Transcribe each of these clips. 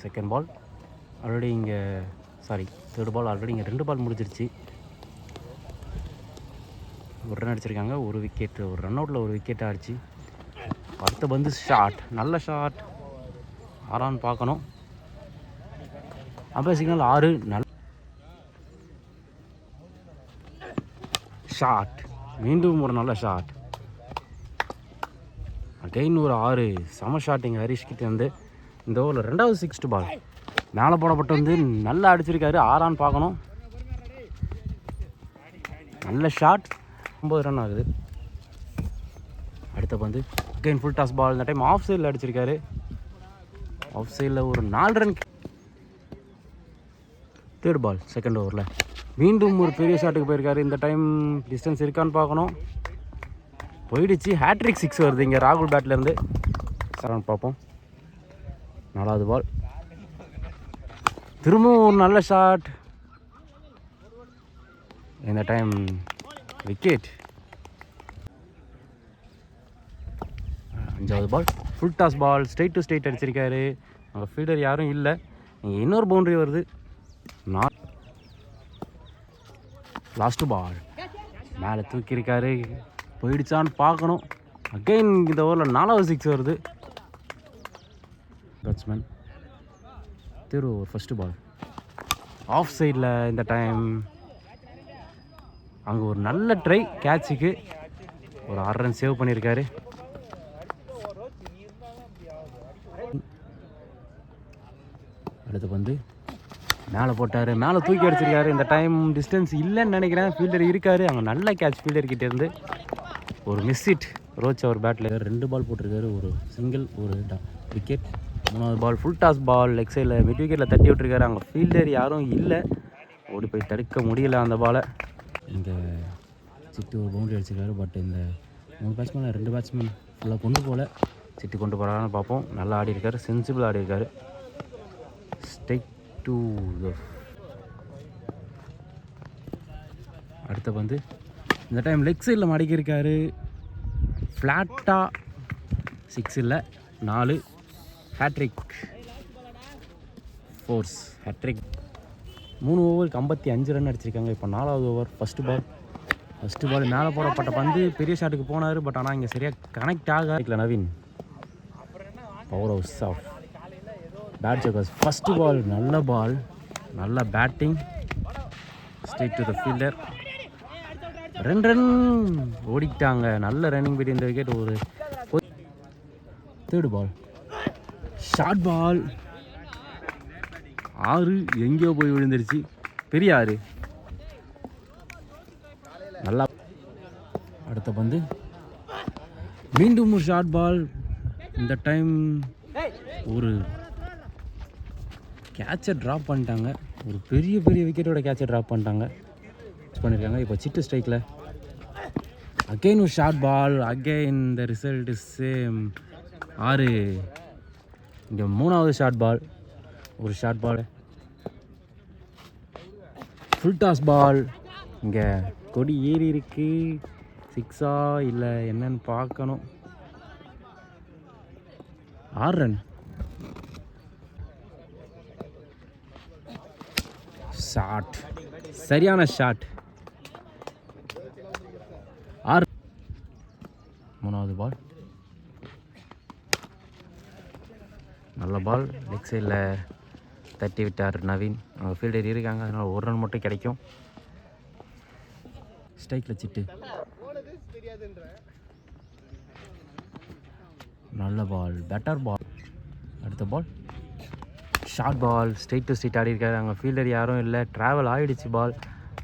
Second ball already இங்கே third பால் already இங்கே 2 பால் முடிஞ்சிருச்சு. ஒரு ரன் அடிச்சிருக்காங்க, ஒரு விக்கெட், ஒரு ரன் அவுட்டில் ஒரு விக்கெட் ஆடிச்சு. அடுத்த பந்து ஷாட், நல்ல ஷாட், ஆறான்னு பார்க்கணும். அப்போ சிக்னல் 6, நல்ல ஷாட், மீண்டும் ஒரு நல்ல ஷாட், அகைன் ஒரு 6, செம ஷாட்டிங் ஹரிஷ் கிட்ட வந்து. இந்த ஓவரில் 2வது 6th பால் மேலே போடப்பட்டு வந்து நல்லா அடிச்சிருக்காரு, 6ஆன்னு பார்க்கணும். நல்ல ஷாட், 9 ரன் ஆகுது. அடுத்த பந்து அகைன் ஃபுல் டாஸ் பால், இந்த டைம் ஆஃப் சைடில் அடிச்சிருக்காரு. ஆஃப் சைடில் ஒரு 4 ரன். தேர்ட் பால் செகண்ட் ஓவரில் மீண்டும் ஒரு பெரிய ஷாட்டுக்கு போயிருக்காரு. இந்த டைம் டிஸ்டன்ஸ் இருக்கான்னு பார்க்கணும். போயிடுச்சு. ஹேட்ரிக் 6 வருது இங்கே ராகுல் பேட்லேருந்து. சரன் பார்ப்போம். 4வது பால் திரும்பவும் ஒரு நல்ல ஷாட், இந்த டைம் விக்கெட். 5வது ball full toss ball, straight to straight அடிச்சிருக்காரு. அங்கே ஃபீல்டர் யாரும் இல்லை. இங்கே இன்னொரு பவுண்ட்ரி வருது. லாஸ்ட்டு பால் மேலே தூக்கியிருக்காரு, போயிடுச்சான்னு பார்க்கணும். அகைன் இந்த ஓவரில் 4வது 6 வருது. Batsman third over first ball off சைடில். இந்த டைம் அங்கே ஒரு நல்ல ட்ரை கேட்சுக்கு, ஒரு 6 ரன் சேவ் பண்ணியிருக்காரு. அடுத்து வந்து மேலே போட்டார், மேலே தூக்கி அடிச்சிருக்காரு. இந்த டைம் டிஸ்டன்ஸ் இல்லைன்னு நினைக்கிறேன், ஃபீல்டர் இருக்கார். அங்கே நல்ல கேட்ச் ஃபீல்டர் கிட்டேருந்து. ஒரு மிஸ் ஹிட் ரோச் அவர் பேட்டில். 2 பால் போட்டிருக்காரு, ஒரு சிங்கிள், ஒரு விக்கெட். 3வது பால் ஃபுல் டாஸ் பால், லெக் சைடில் மிட் விக்கெட்டில் தட்டி விட்டுருக்காரு. அங்கே ஃபீல்டர் யாரும் இல்லை, ஓடி போய் தடுக்க முடியல அந்த பாலை. இங்கே சிட்டு ஒரு பவுண்டரி அடிச்சிருக்காரு. பட் இந்த 3 பேட்ஸ்மேன் 2 பேட்ஸ்மேன் ஃபுல்லாக கொண்டு போகல. சிட்டு கொண்டு போகிறான்னு பார்ப்போம். நல்லா ஆடி இருக்காரு, சென்சிபிள் ஆடி இருக்காரு. ஸ்டெக் டு அடுத்த பந்து இந்த டைம் லெக் சைடில் மடக்கியிருக்காரு. ஃப்ளாட்டாக 6 இல்லை 4. Hat-trick force, hat-trick. 3 ஓவருக்கு 55 ரன் அடிச்சிருக்காங்க. இப்போ 4வது ஓவர் ஃபஸ்ட்டு பால் மேலே போடப்பட்ட பந்து பெரிய ஷாட்டுக்கு போனார். பட் ஆனால் இங்கே சரியாக கனெக்ட் ஆகல. Naveen power house of bad jokers. First ball நல்ல பால், நல்ல batting, straight to the fielder. 2 run ஓடிக்கிட்டாங்க. நல்ல ரன்னிங் பீட் இந்த விக்கெட். ஒரு தேர்டு பால் ஷார்ட் பால், 6 எங்கேயோ போய் விழுந்துருச்சு. பெரிய 6, நல்லா. அடுத்த பந்து மீண்டும் ஒரு ஷார்ட் பால். இந்த டைம் ஒரு கேட்சை ட்ராப் பண்ணிட்டாங்க. ஒரு பெரிய விக்கெட்டோட கேட்சை ட்ராப் பண்ணிட்டாங்க. இப்போ சிட்டு ஸ்ட்ரைக்கில் அகெயின் ஒரு short ball. Again the result is same, 6. இங்கே 3வது ஷார்ட் பால், ஒரு short ball. Full toss ball, இங்கே கொடி ஏறி இருக்கு. 6ஆ இல்லை என்னன்னு பார்க்கணும். 6 ரன். ஷாட், சரியான ஷாட். 6. 3வது பால் நல்ல பால், லெக் சைடில் தட்டி விட்டார் நவீன். அவங்க ஃபீல்டர் இருக்காங்க, அதனால் 1 ரன் மட்டும் கிடைக்கும். ஸ்ட்ரைக்கில் சிட்டு, நல்ல பால், பெட்டர் பால். அடுத்த ball short ball, straight to straight ஆடி இருக்காரு. அங்கே ஃபீல்டர் யாரும் இல்லை, ட்ராவல் ஆகிடுச்சு பால்.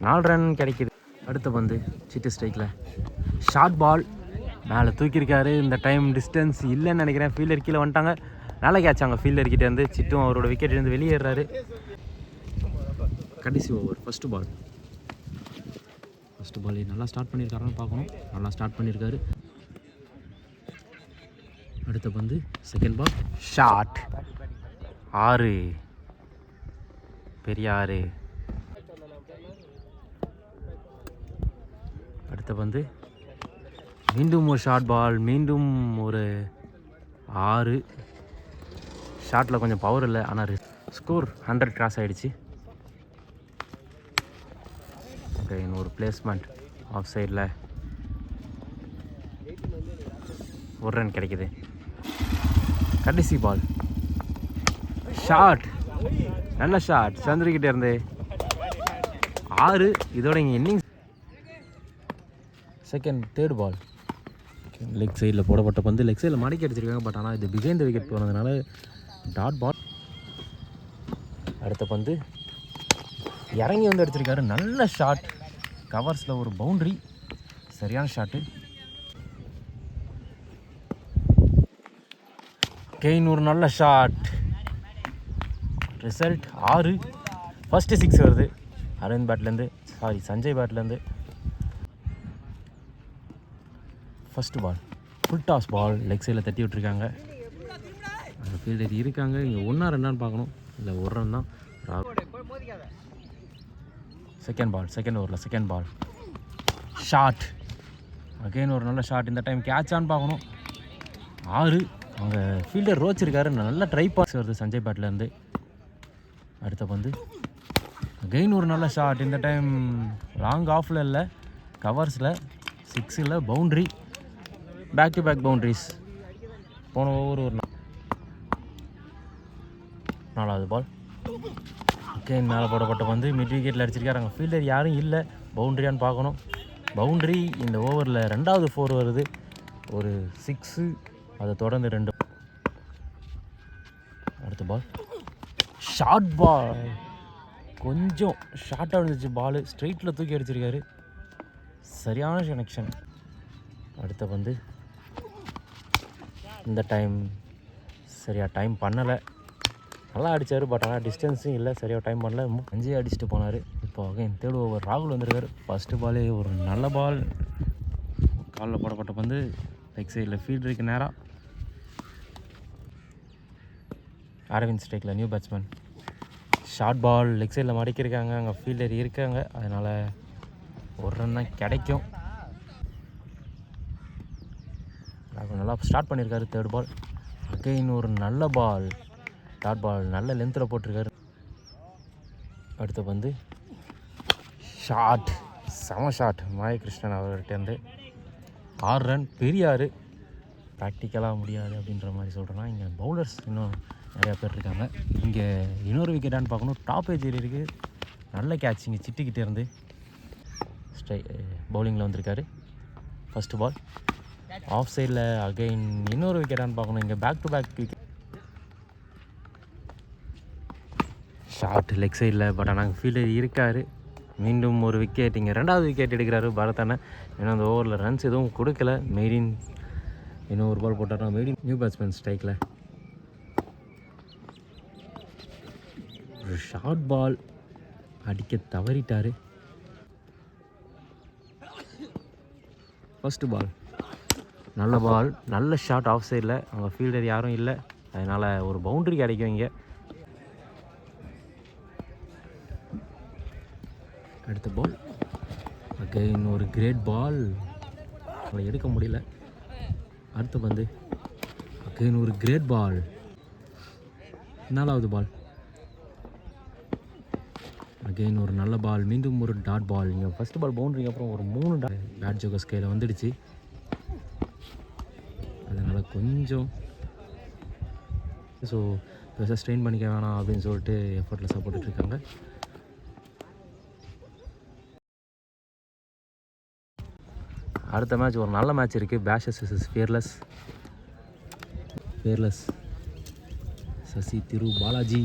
4 ரன் கிடைக்கிது. அடுத்த பந்து சிட்டு ஸ்ட்ரைக்கில் ஷார்ட் பால், மேலே தூக்கியிருக்காரு. இந்த டைம் டிஸ்டன்ஸ் இல்லைன்னு நினைக்கிறேன், ஃபீல்டர் கீழே வந்துட்டாங்க. நல்ல கேட்ச் அங்கே ஃபீல்டர்கிட்டேருந்து. சிட்டும் அவரோட விக்கெட்லேருந்து வெளியேறாரு. கடைசி ஓவர் ஃபஸ்ட்டு பால் நல்லா ஸ்டார்ட் பண்ணியிருக்காருன்னு பார்க்கணும். நல்லா ஸ்டார்ட் பண்ணியிருக்காரு. அடுத்த பந்து செகண்ட் பால் ஷாட், 6, பெரிய 6. அடுத்த பந்து மீண்டும் ஒரு ஷார்ட் பால், மீண்டும் ஒரு 6. ஷாட்டில் கொஞ்சம் பவர் இல்லை, ஆனால் ஸ்கோர் 100 கிராஸ் ஆகிடுச்சு. ஓகே, இன்னொரு பிளேஸ்மெண்ட் ஆஃப் சைடில் ஒரு ரன் கிடைக்குது. கடைசி பால் ஷாட், நல்ல ஷாட் சந்திரிக்கிட்டே இருந்து 6. இதோட இங்கே இன்னிங்ஸ் தேர்ட் பால். லெக் சைடில் போடப்பட்ட பந்து லெக் சைடில் மடக்கி அடிச்சிருக்காங்க. பட் ஆனால் இது பிகைண்ட் விக்கெட் போனதுனால டாட் பால். அடுத்த பந்து இறங்கி வந்து அடிச்சிருக்காரு, நல்ல ஷாட். கவர்ஸில் ஒரு பவுண்ட்ரி, சரியான ஷாட்டு. கெயின் ஒரு நல்ல ஷாட். ரிசல்ட் 6. ஃபஸ்ட்டு 6 வருது அரவிந்த் பேட்லேருந்து, சஞ்சய் பேட்லேருந்து. ஃபஸ்ட்டு பால் ஃபுல் டாஸ் பால், லெக் சைடில் தட்டி விட்டுருக்காங்க. அந்த ஃபீல்டர் இருக்காங்க. இங்கே 1 2 பார்க்கணும், இல்லை 1 ரன் தான். செகண்ட் ஓவரில் செகண்ட் பால் ஷாட். அகெயின் ஒரு நல்ல ஷாட். இந்த டைம் கேட்சான்னு பார்க்கணும். 6. அங்கே ஃபீல்டர் ரோச் இருக்காரு, நல்ல ட்ரை பாஸ் வருது சஞ்சய் பேட்லேருந்து. அடுத்த பந்து அகெயின் ஒரு நல்ல ஷாட். இந்த டைம் லாங் ஆஃபில் இல்லை, கவர்ஸில் 6 boundary. Back to back boundaries. போன ஓவர் ஒரு 4வது பால். அகெயின் மேலே போடப்பட்ட பந்து மிட் விக்கெட்டில் அடிச்சிருக்காரு. அங்கே ஃபீல்டர் யாரும் இல்லை, பவுண்ட்ரியான்னு பார்க்கணும். பவுண்ட்ரி. இந்த ஓவரில் 2வது 4 வருது, ஒரு 6. அதை தொடர்ந்து 2. அடுத்த பால் ஷார்ட் பால், கொஞ்சம் ஷார்ட்டாக இருந்துச்சு பால், ஸ்ட்ரெயிட்டில் தூக்கி அடிச்சிருக்காரு, சரியான கனெக்ஷன். அடுத்த பந்து இந்த டைம் சரியாக டைம் பண்ணலை, நல்லா அடித்தார். பட் ஆனால் டிஸ்டன்ஸும் இல்லை, சரியாக டைம் பண்ணல. 5 அடிச்சுட்டு போனார். இப்போ அகைன் தேர்ட் ஓவர் ராகுல் வந்திருக்காரு. ஃபஸ்ட்டு பாலே ஒரு நல்ல பால், காலில் போடப்பட்ட பந்து லெக் சைடில் ஃபீல்டருக்கு நேராக. அரவிந்த் ஸ்ட்ரைக்கில் new batsman. Short ball leg சைடில் மடக்கியிருக்காங்க, அங்கே ஃபீல்டர் இருக்காங்க, அதனால் 1 ரன் தான் கிடைக்கும். ராகுல் நல்லா ஸ்டார்ட் பண்ணியிருக்காரு. தேர்ட் பால் அகைன் ஒரு நல்ல பால், டாட் பால் நல்ல லென்த்தில் போட்டிருக்காரு. அடுத்த பந்து ஷாட், செம ஷாட் மாயகிருஷ்ணன் அவர்கிட்டேருந்து. 6 ரன். பெரியார் ப்ராக்டிக்கலாக முடியாது அப்படின்ற மாதிரி சொல்கிறேன்னா, இங்கே பவுலர்ஸ் இன்னும் நிறையா பேர் இருக்காங்க. இங்கே இன்னொரு விக்கெட்டான்னு பார்க்கணும். டாப் ஏஜ் இருக்குது, நல்ல கேட்ச் இங்கே சிட்டிக்கிட்டே இருந்து. பவுலிங்கில் வந்திருக்காரு. ஃபஸ்ட்டு பால் ஆஃப் சைடில் அகைன் இன்னொரு விக்கெட்டான்னு பார்க்கணும். இங்கே back to back wicket. Short leg சைடில், பட் ஆனால் ஃபீல்டர் இருக்கார். மீண்டும் ஒரு விக்கெட். இங்கே 2வது விக்கெட் எடுக்கிறாரு பரதனை. ஏன்னா அந்த ஓவரில் ரன்ஸ் எதுவும் கொடுக்கல. மெய்டின் இன்னும் ஒரு பால் போட்டார்னா மெய்டின் நியூ பேட்ஸ்மேன் ஸ்ட்ரைக்கில். ஒரு ஷார்ட் பால் அடிக்க தவறிட்டார். ஃபஸ்ட்டு பால் நல்ல பால், நல்ல ஷாட் ஆஃப் சைடில். அங்கே ஃபீல்டர் யாரும் இல்லை, அதனால் ஒரு பவுண்ட்ரி கிடைக்கும் இங்கே. அடுத்த பால் அகைன் ஒரு கிரேட் பால், அவளை எடுக்க முடியல. அடுத்த பந்து அகைன் ஒரு கிரேட் பால். 4வது பால் அகைன் ஒரு நல்ல பால், மீண்டும் ஒரு டாட் பால். இங்கே ஃபஸ்ட்டு பால் பவுண்ட்ரிக்கு அப்புறம் ஒரு 3 பேட் ஜோக்கர் ஸ்கையில் வந்துடுச்சு. அதனால் கொஞ்சம் பெருசாக ஸ்ட்ரெயின் பண்ணிக்க வேணாம் அப்படின்னு சொல்லிட்டு எஃபர்ட்டில் போட்டுட்ருக்காங்க. அடுத்த மேட்ச் ஒரு நல்ல மேட்ச் இருக்குது. பேஷஸ் vs ஃபியர்லெஸ். சசி திரு பாலாஜி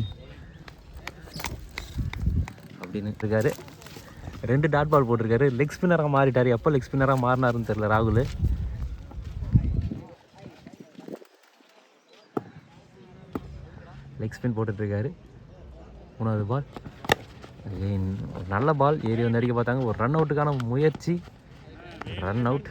அப்படின்னு இருக்காரு. 2 டாட் பால் போட்டிருக்காரு. லெக் ஸ்பின்னராக மாறிட்டார். எப்போ லெக் ஸ்பின்னராக மாறினாருன்னு தெரியல ராகுல். லெக் ஸ்பின் போட்டுட்ருக்காரு. 3வது பால் அகைன் ஒரு நல்ல பால், ஏறி வந்து அடிக்க பார்த்தாங்க. ஒரு ரன் அவுட்டுக்கான முயற்சி, ரன் அவுட்.